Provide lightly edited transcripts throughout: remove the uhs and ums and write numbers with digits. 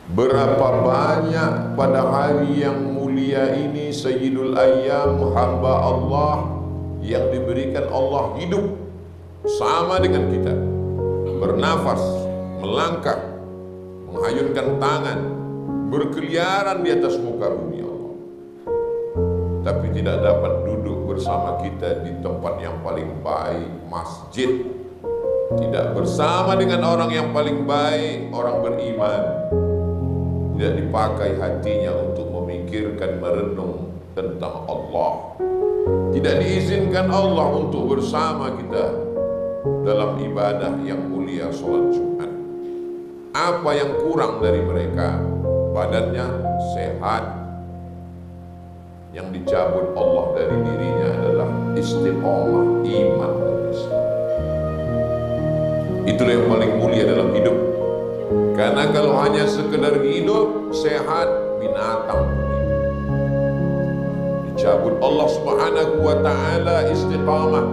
Berapa banyak pada hari yang mulia ini, Sayyidul Ayyam, hamba Allah yang diberikan Allah hidup sama dengan kita, bernafas, melangkah, menghayunkan tangan, berkeliaran di atas muka bumi Allah, tapi tidak dapat duduk bersama kita di tempat yang paling baik, masjid, tidak bersama dengan orang yang paling baik, orang beriman, tidak dipakai hatinya untuk memikirkan, merenung tentang Allah, tidak diizinkan Allah untuk bersama kita dalam ibadah yang mulia sholat Jumat. Apa yang kurang dari mereka? Badannya sehat, yang dicabut Allah dari dirinya adalah istiqomah iman dan Islam. Itulah yang paling mulia dalam hidup. Karena kalau hanya sekedar hidup sehat, binatang pun hidup. Dicabut Allah Subhanahu wa ta'ala istiqamah.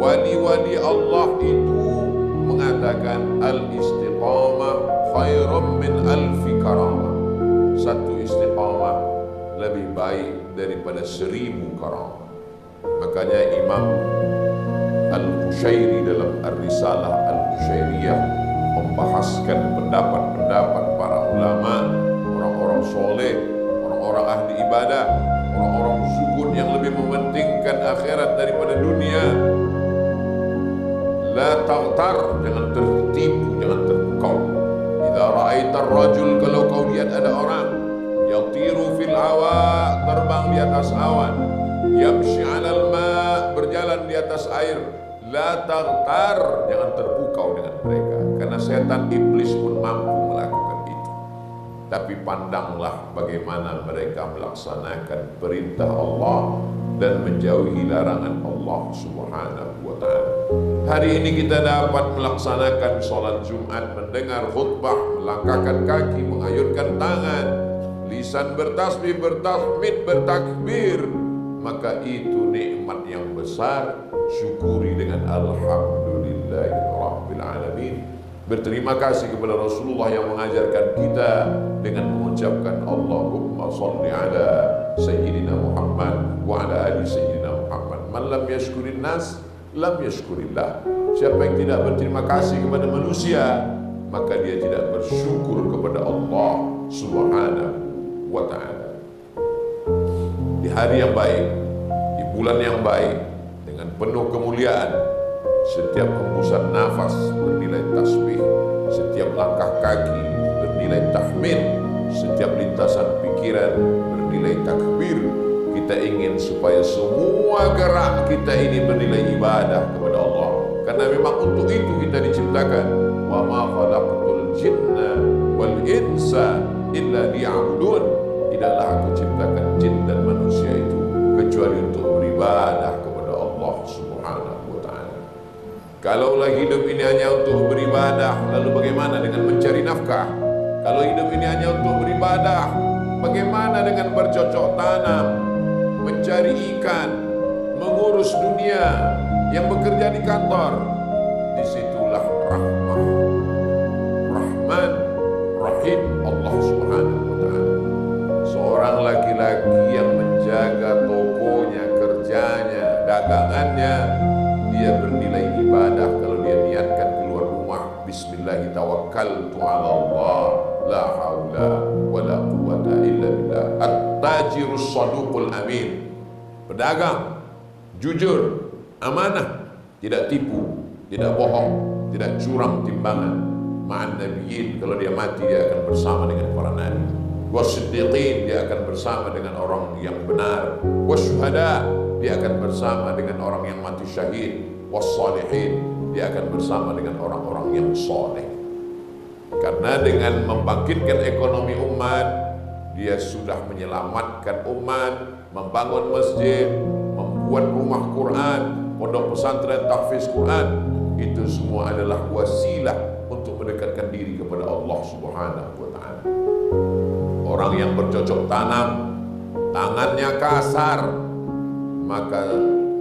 Wali-wali Allah itu mengatakan al-istiqamah khairum min alfi karamah. Satu istiqamah lebih baik daripada 1000 karamah. Makanya Imam Al-Qushairi dalam Ar-Risalah Al-Qushairiyah membahaskan pendapat-pendapat para ulama, orang-orang soleh, orang-orang ahli ibadah, orang-orang zuhud yang lebih mementingkan akhirat daripada dunia. La taghtar, jangan tertipu, jangan terpukau. Idza ra'aitar rajul, kalau kau lihat ada orang yatiru fil hawa, terbang di atas awan, yamshi 'alal ma, berjalan di atas air, la taghtar, jangan terpukau dengan mereka, karena setan iblis pun mampu melakukan itu. Tapi pandanglah bagaimana mereka melaksanakan perintah Allah dan menjauhi larangan Allah Subhanahu wa ta'ala. Hari ini kita dapat melaksanakan sholat Jumat, mendengar khutbah, melangkahkan kaki, mengayunkan tangan, lisan bertasbih, bertahmid, bertakbir, maka itu nikmat yang besar. Syukuri dengan alhamdulillahi rabbil alamin. Berterima kasih kepada Rasulullah yang mengajarkan kita dengan mengucapkan Allahumma salli ala Sayyidina Muhammad wa ala ali Sayyidina Muhammad. Man lam yashkurin nas lam yashkurillah. Siapa yang tidak berterima kasih kepada manusia, maka dia tidak bersyukur kepada Allah Subhanahu wa ta'ala. Di hari yang baik, di bulan yang baik, dengan penuh kemuliaan, setiap hembusan nafas bernilai tasbih, setiap langkah kaki bernilai tahmid, setiap lintasan pikiran bernilai takbir. Kita ingin supaya semua gerak kita ini bernilai ibadah kepada Allah, karena memang untuk itu kita diciptakan. Wa ma khalaqtul jinna wal insa illa liya'budun. Tidaklah aku ciptakan jin dan manusia itu kecuali untuk beribadah kepada Allah Subhanahu wa ta'ala. Kalaulah hidup ini hanya untuk beribadah, lalu bagaimana dengan mencari nafkah? Kalau hidup ini hanya untuk beribadah, bagaimana dengan bercocok tanam, mencari ikan, mengurus dunia, yang bekerja di kantor? Disitulah rahmah, Rahman, Rahim Allah Subhanahu wa ta'ala. Seorang laki-laki yang menjaga tokonya, kerjanya, dagangannya, dia bernilai ibadah kalau dia niatkan keluar rumah, bismillah tawakkaltu 'ala Allah, la haula wala quwwata illa billah. At-tajirus saduqul amin. Pedagang jujur, amanah, tidak tipu, tidak bohong, tidak curang timbangan. Ma'an nabiyyin, kalau dia mati dia akan bersama dengan para nabi. Wasiddiqin, dia akan bersama dengan orang yang benar. Wasyuhada, dia akan bersama dengan orang yang mati syahid. Wassalihin, dia akan bersama dengan orang-orang yang soleh. Karena dengan membangkitkan ekonomi umat, dia sudah menyelamatkan umat, membangun masjid, membuat rumah Quran, pondok pesantren, tahfiz Quran. Itu semua adalah wasilah untuk mendekatkan diri kepada Allah Subhanahu wa ta'ala. Orang yang bercocok tanam, tangannya kasar, maka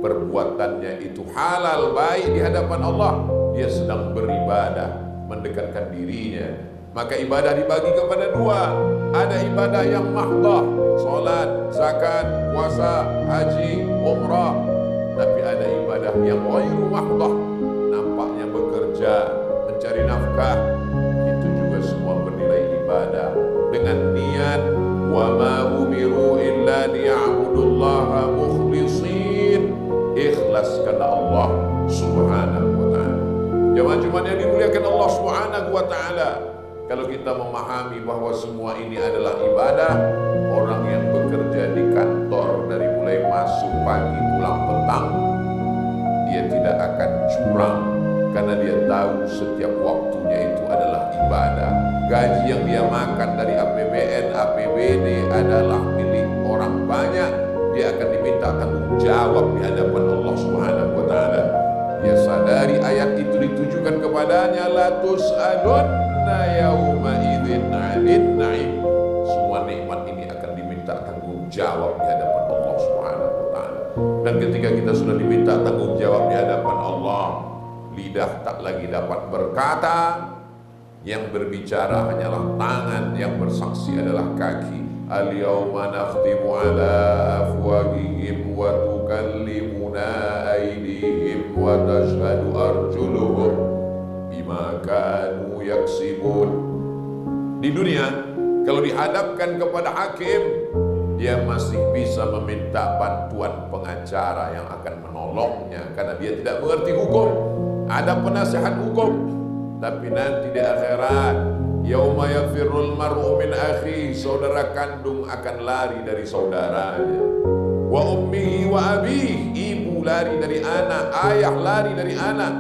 perbuatannya itu halal, baik di hadapan Allah. Dia sedang beribadah, mendekatkan dirinya Maka ibadah dibagi kepada dua. Ada ibadah yang mahdah, salat, zakat, puasa, haji, umrah. Tapi ada ibadah yang ghairu mahdah, nampaknya bekerja, mencari nafkah. Itu juga semua bernilai ibadah dengan niat wa ma umiru illa liya'budullaha mukhlishin, ikhlas karena Allah Subhanahu wa ta'ala. Jemaah-jemaah yang dimuliakan Allah Subhanahu wa ta'ala, kalau kita memahami bahwa semua ini adalah ibadah, orang yang bekerja di kantor dari mulai masuk pagi pulang petang, dia tidak akan curang karena dia tahu setiap waktunya itu adalah ibadah. Gaji yang dia makan dari APBN, APBD adalah milik orang banyak. Dia akan diminta tanggung jawab di hadapan Allah Subhanahu wa ta'ala. Dia sadari ayat itu ditujukan kepadanya, la tus'alunna yauma idzin 'anil na'im. Semua nikmat ini akan diminta tanggung jawab di hadapan Allah Subhanahu wa ta'ala. Dan ketika kita sudah diminta tanggung jawab di hadapan Allah, lidah tak lagi dapat berkata, yang berbicara hanyalah tangan, yang bersaksi adalah kaki. Al-yawma nakhtimu ala afwahihim wa tukallimuna aydihim wa tashhadu arjuluhum bima kanu yaksibun. Di dunia, kalau dihadapkan kepada hakim, dia masih bisa meminta bantuan pengacara yang akan menolongnya karena dia tidak mengerti hukum. Ada penasehat hukum. Tapi nanti di akhirat, yauma yafirrul mar'u min akhi, saudara kandung akan lari dari saudaranya. Wa ummihi wa abihi, ibu lari dari anak, ayah lari dari anak.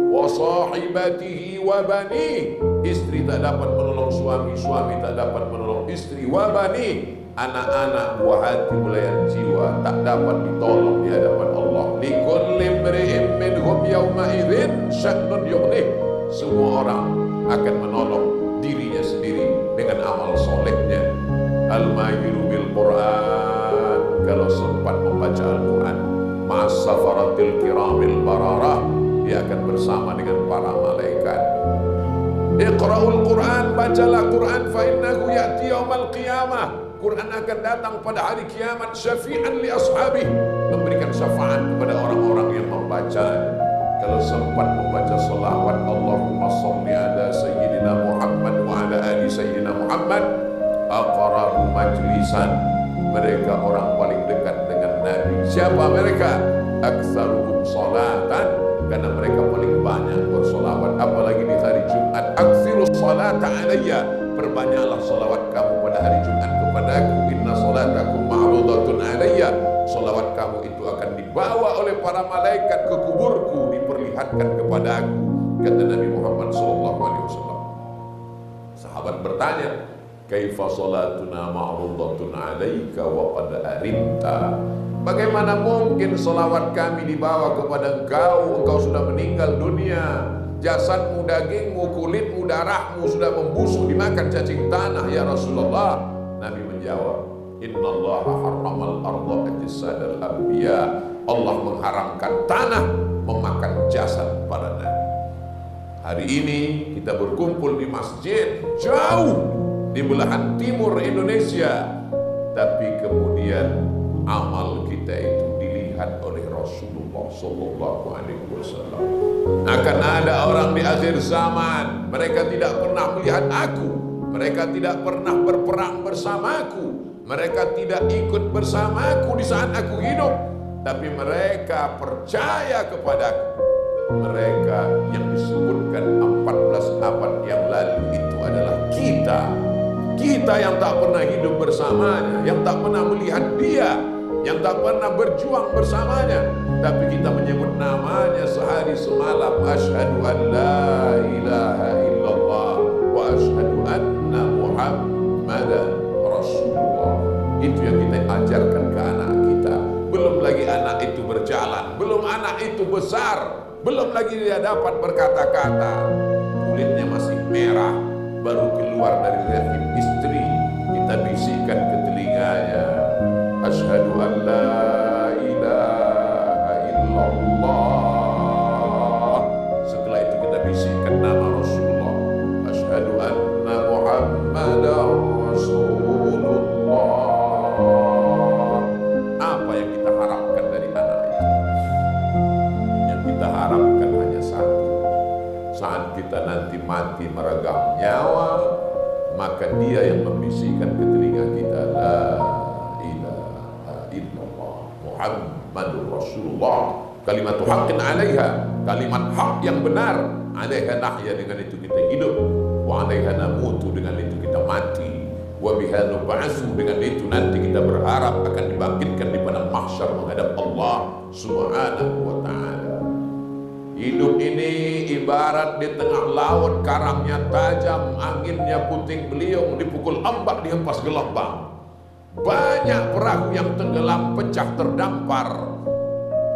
Wa sahibatihi wa bani, istri tak dapat menolong suami, suami tak dapat menolong istri. Wa bani, anak-anak buah hati belayan jiwa tak dapat ditolong di hadapan Allah. Likulli imri'in minhum yawma idzin sya'nun yughnih. Semua orang akan menolong dirinya sendiri dengan amal solehnya. Al-mahiru bil Quran, kalau sempat membaca Al-Quran, ma'as safaratil kiramil bararah, dia akan bersama dengan para malaikat. Iqra'ul Quran, bacalah Quran, fa innahu ya'ti yaumal qiyamah. Quran akan datang pada hari kiamat, syafi'an li ashabih, memberikan syafaat kepada orang-orang yang membacanya. Kalau sempat membaca salawat, Allahumma sholli ala sayyidina Muhammad wa ala ali sayyidina Muhammad, aqrabu majlisan, mereka orang paling dekat dengan Nabi. Siapa mereka? Aktsaruhum salatan, karena mereka paling banyak bersolawat. Apalagi di hari Jumat, aktsirus salata alayya, perbanyaklah salawat kamu pada hari Jumat kepadaku. Inna salatakum ma'rudatun alayya, salawat kamu itu akan dibawa oleh para malaikat ke kuburku, diperlihatkan kepada aku, kata Nabi Muhammad SAW. Sahabat bertanya, kaifa salatuna ma'rudatun alaika wa qad arimta, bagaimana mungkin salawat kami dibawa kepada engkau, engkau sudah meninggal dunia, jasadmu, dagingmu, kulitmu, darahmu sudah membusuk dimakan cacing tanah ya Rasulullah. Nabi menjawab, innallaha harramal arda ajsadal anbiya, Allah mengharamkan tanah memakan jasad para nabi. Hari ini kita berkumpul di masjid jauh di belahan timur Indonesia, tapi kemudian amal kita itu dilihat oleh Rasulullah SAW. Akan ada orang di akhir zaman, mereka tidak pernah melihat aku, mereka tidak pernah berperang bersamaku, mereka tidak ikut bersamaku di saat aku hidup, tapi mereka percaya kepadaku. Mereka yang disebutkan 14 abad yang lalu itu adalah kita. Kita yang tak pernah hidup bersamanya, yang tak pernah melihat dia, yang tak pernah berjuang bersamanya, tapi kita menyebut namanya sehari semalam. Asyhadu an la ilaha illallah wa asyhadu anna Muhammadan Rasulullah. Itu yang kita ajarkan ke anak kita. Belum lagi anak itu berjalan, belum anak itu besar, belum lagi dia dapat berkata-kata, kulitnya masih merah, baru keluar dari rahim istri, kita bisikkan ke telinganya, asyhadu an la ilaha illallah. Setelah itu kita bisikkan nama Rasulullah, asyhadu an meregang nyawa, maka dia yang membisikkan ke telinga kita, la ilaha illallah Muhammadur Rasulullah, kalimatu haqqin alaiha, kalimat hak yang benar, alaiha nahya, dengan itu kita hidup, wa alaiha namutu, dengan itu kita mati, wa biha nub'atsu, dengan itu nanti kita berharap akan dibangkitkan di padang mahsyar menghadap Allah Subhanahu wa ta'ala. Hidup ini ibarat di tengah laut, karangnya tajam, anginnya puting beliung, dipukul ombak, dihempas gelombang. Banyak perahu yang tenggelam, pecah, terdampar.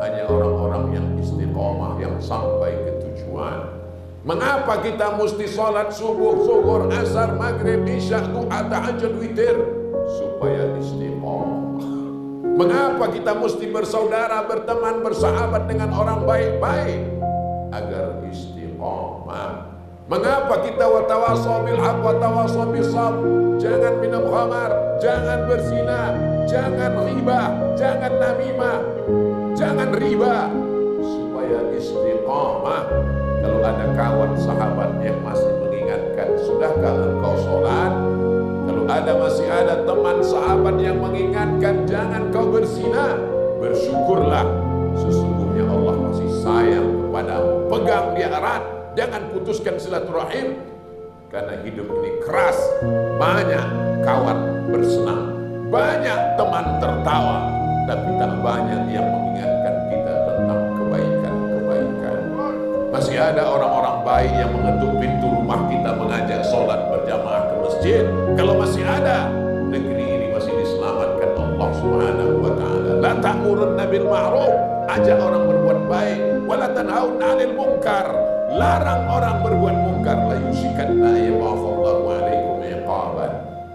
Hanya orang-orang yang istiqomah yang sampai ke tujuan. Mengapa kita mesti sholat subuh, zuhur, asar, maghrib, isya, duha, tahajud, witir? Supaya istiqomah. Mengapa kita mesti bersaudara, berteman, bersahabat dengan orang baik-baik? Agar istiqomah. Mengapa kita watawasau bil haq watawasau bis sabr? Jangan minum khamar, jangan berzina, jangan riba, jangan namimah, jangan riba, supaya istiqomah. Kalau ada kawan sahabat yang masih mengingatkan, sudahkah engkau sholat? Kalau masih ada teman sahabat yang mengingatkan, jangan kau berzina, bersyukurlah, sesungguhnya Allah masih sayang kepadamu. Pegang dia erat, jangan putuskan silaturahim, karena hidup ini keras. Banyak kawan bersenang, banyak teman tertawa, tapi tak banyak yang mengingatkan kita tentang kebaikan-kebaikan. Masih ada orang-orang baik yang mengetuk pintu rumah kita, mengajak sholat berjamaah ke masjid. Kalau masih ada, negeri ini masih diselamatkan Allah Subhanahu wa ta'ala. La ta'murunna bil ma'ruf, ajak orang berbuat baik, wala tanhauna 'anil munkar, larang orang berbuat munkar. La yusikanna yab'atsallahu 'alaikum iqaban,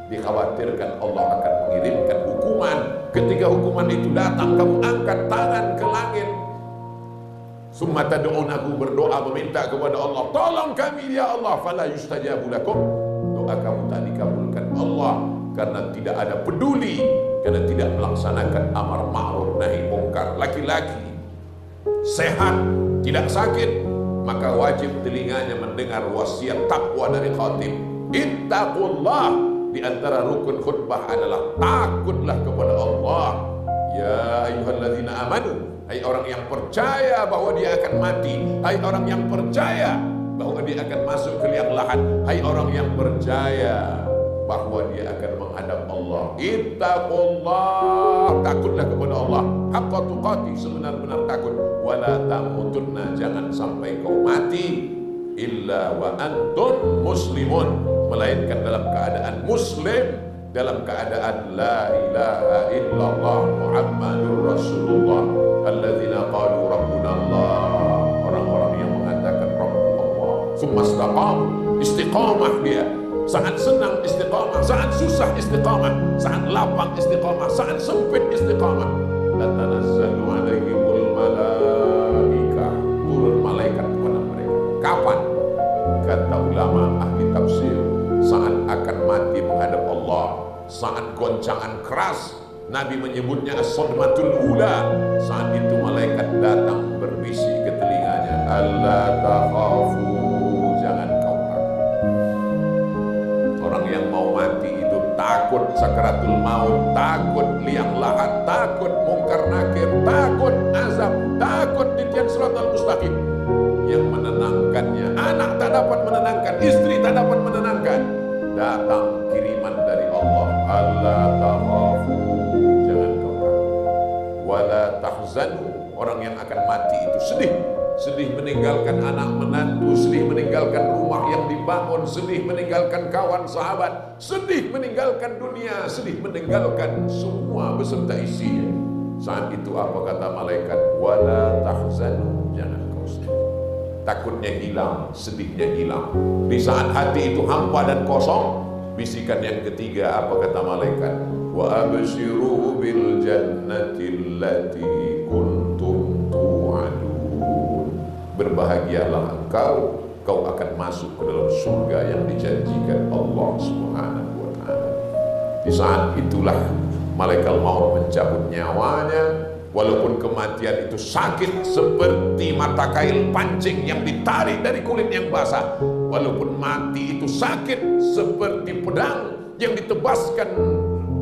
dikhawatirkan Allah akan mengirimkan hukuman. Ketika hukuman itu datang, kamu angkat tangan ke langit, summa tad'unahu, berdoa meminta kepada Allah, tolong kami ya Allah, fala yustajabu lakum, doa kamu tak dikabulkan Allah, karena tidak ada peduli, karena tidak melaksanakan amar ma'ruf nahi mungkar. Laki-laki sehat, tidak sakit, maka wajib telinganya mendengar wasiat takwa dari khatib. Ittaqullah. Di antara rukun khutbah adalah takutlah kepada Allah. Ya ayyuhalladzina amanu, hai orang yang percaya bahwa dia akan mati, hai orang yang percaya bahwa dia akan masuk ke liang lahat, hai orang yang percaya bahwa dia akan menghadap Allah. Ittaqullah, takutlah kepada Allah haqqa tuqatih, sebenar-benar takut. Wala tamutunna, jangan sampai kau mati illa wa antum muslimun, melainkan dalam keadaan muslim, dalam keadaan la ilaha illallah Muhammadur Rasulullah. Alladzina qalu rabbuna Allah, orang-orang yang mengatakan Rabbuna Allah. Tsumma istaqamu, istiqamah dia. Saat senang istiqamah, saat susah istiqamah, saat lapang istiqamah, saat sempit istiqamah. Tatanazzalu alaihimul malaikah, turun malaikat kepada mereka. Kapan? Kata ulama ahli tafsir, saat akan mati menghadap Allah, saat goncangan keras, Nabi menyebutnya as-sadmatul ula. Saat itu malaikat datang berbisik ke telinganya, alla takhafu, jangan kau takut. Orang yang mau mati itu takut sakaratul maut, takut liang lahat, takut mungkar nakir, takut azab, takut titian siratal mustaqim. Yang menenangkannya, anak tak dapat menenangkan, istri tak dapat menenangkan, datang kiriman dari Allah, alla takhafu, jangan kau takut, wala tahzanu. Orang yang akan mati itu sedih, sedih meninggalkan anak menantu, sedih meninggalkan rumah yang dibangun, sedih meninggalkan kawan sahabat, sedih meninggalkan dunia, sedih meninggalkan semua beserta isinya. Saat itu apa kata malaikat? Wala tahzanu, jangan kau sedih. Takutnya hilang, sedihnya hilang. Di saat hati itu hampa dan kosong, bisikan yang ketiga apa kata malaikat? Wa abshiru bil jannati allati kuntum tu'adun. Berbahagialah engkau, kau akan masuk ke dalam surga yang dijanjikan Allah Subhanahu wa ta'ala. Di saat itulah malaikat maut mencabut nyawanya. Walaupun kematian itu sakit seperti mata kail pancing yang ditarik dari kulit yang basah, Walaupun mati itu sakit seperti pedang yang ditebaskan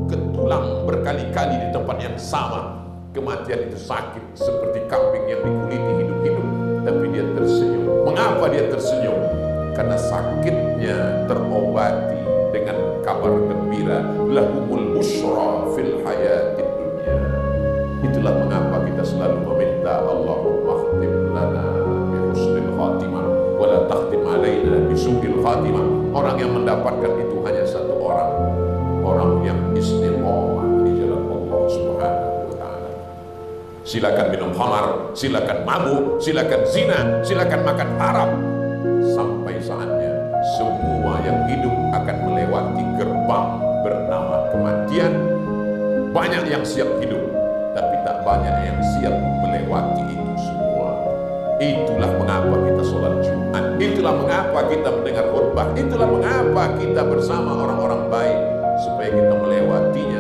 ke tulang berkali-kali di tempat yang sama. Kematian itu sakit seperti kambing yang dikuliti hidup-hidup, tapi dia tersenyum. Mengapa dia tersenyum? Karena sakitnya terobati dengan kabar gembira. Lahumul busyra fil hayatid dunya. Itulah mengapa kita selalu meminta Allahumma khtim lana bi husnil khatimah wa la takhtim alaina bi su'il khatimah. Orang yang mendapatkan itu hanya satu orang, orang yang istiqomah di jalan Allah Subhanahu wa taala. Silakan minum khamar, silakan mabuk, silakan zina, silakan makan haram. Sampai saatnya semua yang hidup akan melewati gerbang bernama kematian. Banyak yang siap hidup, tapi tak banyak yang siap melewati itu semua. Itulah mengapa kita sholat Jumat, itulah mengapa kita mendengar khutbah, itulah mengapa kita bersama orang-orang baik, supaya kita melewatinya